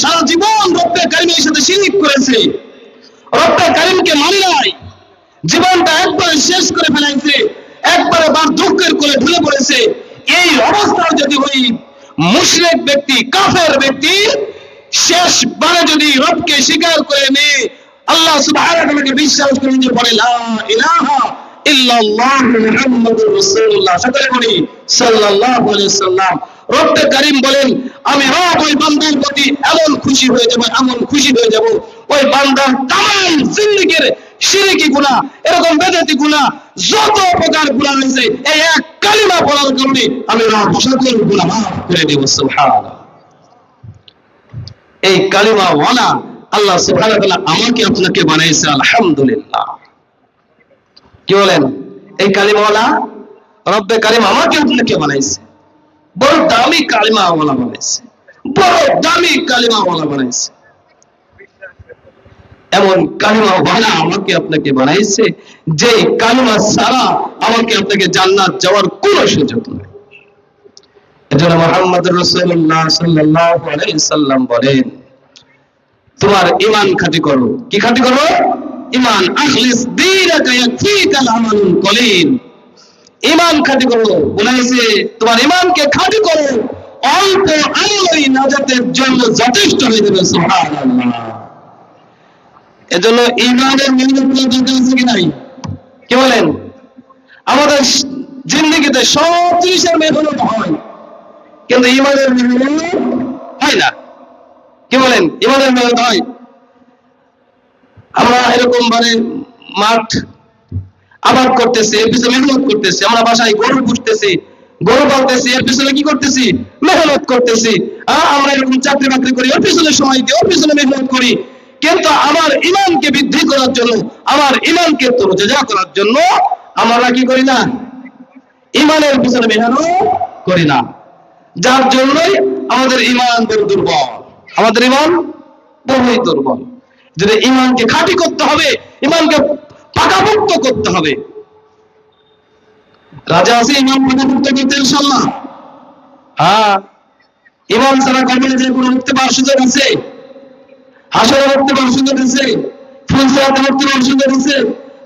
সারা জীবন রব্বে কারিমের সাথে শিরক করেছে, রব্বে কারিমকে মানে নাই, জীবনটা একবারে শেষ করে ফেলাইছে, একবারে দুঃখের কোলে ঢুলে পড়েছে। এই অবস্থা যদি ওই মুশরিক ব্যক্তি, কাফের ব্যক্তি শেষবারে যদি রবকে স্বীকার করে নেয়, আল্লাহ সুবহানাহু ওয়া তাআলাকে বিশ্বাস করে যে বলে লা ইলাহা ইল্লাল্লাহ মুহাম্মাদুর রাসূলুল্লাহ, সকলে বলি সাল্লাল্লাহু আলাইহি ওয়াসাল্লাম। রব্বে কারীম বলেন, আমি রব ওই বান্দার প্রতি এমন খুশি হয়ে যাব, এমন খুশি হয়ে যাব, ওই বান্দার তামাম জিন্দেগীর শিরকি গুনাহ, এরকম বেদাতি গুনাহ, যত প্রকার গুনাহ রয়েছে, এই এক কালিমা বলার কারণে আমি রব সকল গুনাহ মাফ করে দেব। সুবহানাল্লাহ। এই কালিমা ওয়ালা আল্লাহ সুবহানাহু ওয়া তাআলা আমাকে আপনাকে বানাইছে, আলহামদুলিল্লাহ। কি বলেন? এই কালিমা ওয়ালা রব্বে কারীম আমাকে আপনাকে বানাইছে, বড় দামি কালিমা ওয়ালা বানাইছে, বড় দামি কালিমা ওয়ালা বানাইছে। এমন কালিমা ওয়ালা আমাকে আপনাকে বানাইছে যে কালিমা ছাড়া আমাকে আপনাকে জান্নাত যাওয়ার কোনো সুযোগ নেই। এজন্য মুহাম্মদুর রাসূলুল্লাহ সাল্লাল্লাহু আলাইহি সাল্লাম বলেন, তোমার ঈমান খাঁটি করো। কি খাঁটি করো? ঈমান। আখলিস দীনাকা ইয়াকফিকাল আমালুল কলিল। ঈমান খাঁটি করো, বলেছে তোমার ঈমানকে খাঁটি করো, অল্প আমলই নাজাতের জন্য যথেষ্ট হয়ে যাবে। সুবহানাল্লাহ। এজন্য ঈমানের মেহনত দরকার আছে কি নাই? কি বলেন? আমাদের জিন্দেগিতে সব জিনিসের মেহনত হয়, কিন্তু ঈমানের মেহনত হয় না। কি বলেন? ঈমানের মেহনত হয়। আমরা এরকম মানে মাঠ আবাদ করতেছি, এর পিছনে মেহনত করতেছি। আমরা বাসায় গরু পুষতেছি, গরু পালতেছি, এর পিছনে কি করতেছি? মেহনত করতেছি। আমরা এরকম চাকরি বাকরি করি, ওর পিছনে সময় দিই, ওর পিছনে মেহনত করি। কিন্তু আমার ঈমানকে বৃদ্ধি করার জন্য, আমার ঈমানকে তরুতাজা করার জন্য আমরা কি করি না? ঈমানের পিছনে মেহনত করি না। যার জন্যই আমাদের ঈমান বড় দুর্বল, আমাদের ঈমান বড়ই দুর্বল। যদি ঈমানকে খাঁটি করতে হবে, ঈমানকে পাকাপোক্ত করতে হবে। রাজা আছে ঈমান পাকাপোক্ত করতে, ইনশাআল্লাহ? হ্যাঁ। ঈমান ছাড়া কবরে যে কোনো উঠতে পাওয়ার সুযোগ আছে? হাসরে উঠতে পাওয়ার সুযোগ আছে? ফুলসিরাতে উঠতে পাওয়ার সুযোগ আছে?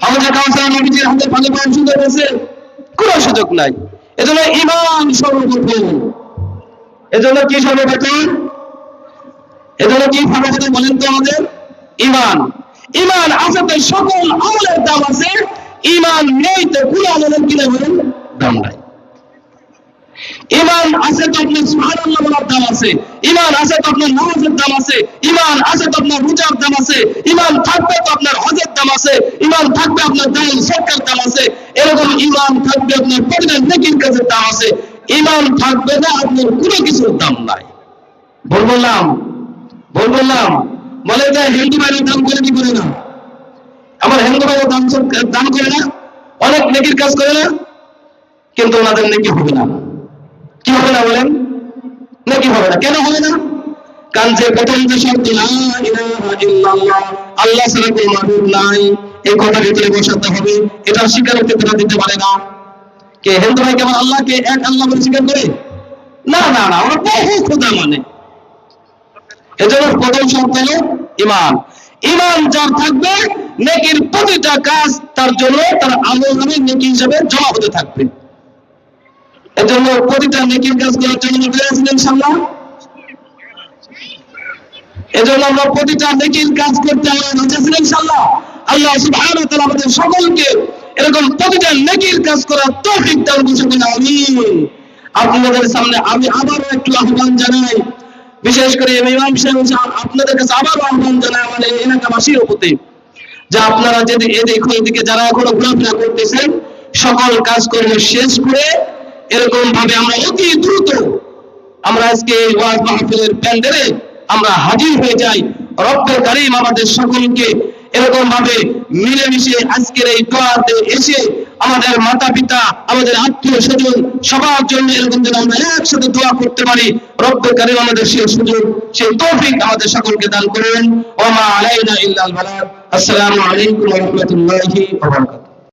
হাউজে কাউসার নবীজির হাতে পানি পাওয়ার সুযোগ আছে? কোনো সুযোগ নাই। এজন্য ঈমান সর্বপ্রথম। এজন্য কি সর্বপ্রথম? এজন্য কি সর্বপ্রথম বলেন তো আমাদের? ঈমান। ঈমান আছে তো সকল আমলের দাম আছে, ঈমান নেই তো কোনো আমলের কি বলেন দাম নাই। ঈমান আছে তো আপনার সুবহানাল্লাহ বলার দাম আছে, ঈমান আছে তো আপনার নামাজের দাম আছে, ঈমান আছে তো আপনার রোজার দাম আছে, ঈমান থাকবে তো আপনার হজের দাম আছে, ঈমান থাকবে আপনার দান সদকার দাম আছে, এরকম ঈমান থাকবে আপনার প্রতিদিন নেকির কাজের দাম আছে। ঈমান থাকবে না আপনার কোনো কিছুর দাম নাই। বললাম বলে যে হিন্দু ভাইয়ের দান করে কি করে না? আমার হিন্দু ভাইয়ের দান করে না, অনেক নেকির কাজ করে না, কিন্তু ওনাদের নেকি হবে না। কি হবে না বলেন? নেকি হবে না। কেন হবে না? কারণ যে প্রথম যে শব্দ লা ইলাহা ইল্লাল্লাহ, আল্লাহ ছাড়া কোনো মাবুদ নাই, এই কথা ভিতরে বসাতে হবে। এটা স্বীকার করতে দিতে পারে না। কে হিন্দু ভাই কেমন আল্লাহকে এক আল্লাহ বলে স্বীকার করে? না না না, আমরা বহু খোদা মানে। এজন্য প্রথম শর্ত হলো ঈমান। ঈমান যার থাকবে, নেকির প্রতিটা কাজ তার জন্য তার আমলনামে নেকি হিসেবে জমা হতে থাকবে। এজন্য প্রতিটা নেকির কাজ করার জন্য ইনশাআল্লাহ, এজন্য আমরা প্রতিটা নেকির কাজ করতে ইনশাআল্লাহ। আল্লাহ সুবহানাহু ওয়া তাআলা আমাদের সকলকে এরকম প্রতিটা নেকির কাজ করার তৌফিক দান করুন। আমিন। আপনাদের সামনে আমি আবারও একটু আহ্বান জানাই, বিশেষ করে ইমাম সাহেব আপনাদের কাছে আবারও আহ্বান জানাই আমাদের এলাকাবাসীর প্রতি, যে আপনারা যদি এদিকে যারা এখনো ঘোরাফেরা করতেছেন, সকল কাজকর্ম শেষ করে এরকম ভাবে আমরা অতি দ্রুত আমরা আজকে ওয়াজ মাহফিলের প্যান্ডেলে আমরা হাজির হয়ে যাই। রব্বে কারীম আমাদের সকলকে এরকম ভাবে মিলেমিশে আজকের এই দোয়াতে এসে আমাদের মাতা পিতা, আমাদের আত্মীয় স্বজন সবার জন্য এরকম যেন আমরা একসাথে দোয়া করতে পারি। রব্বে কারীম আমাদের সেই সুযোগ, সেই তৌফিক আমাদের সকলকে দান করুন। ওয়া মা আলাইনা ইল্লাল বালাগ। আসসালামু আলাইকুম ওয়া রাহমাতুল্লাহি ওয়া বারাকাতুহু।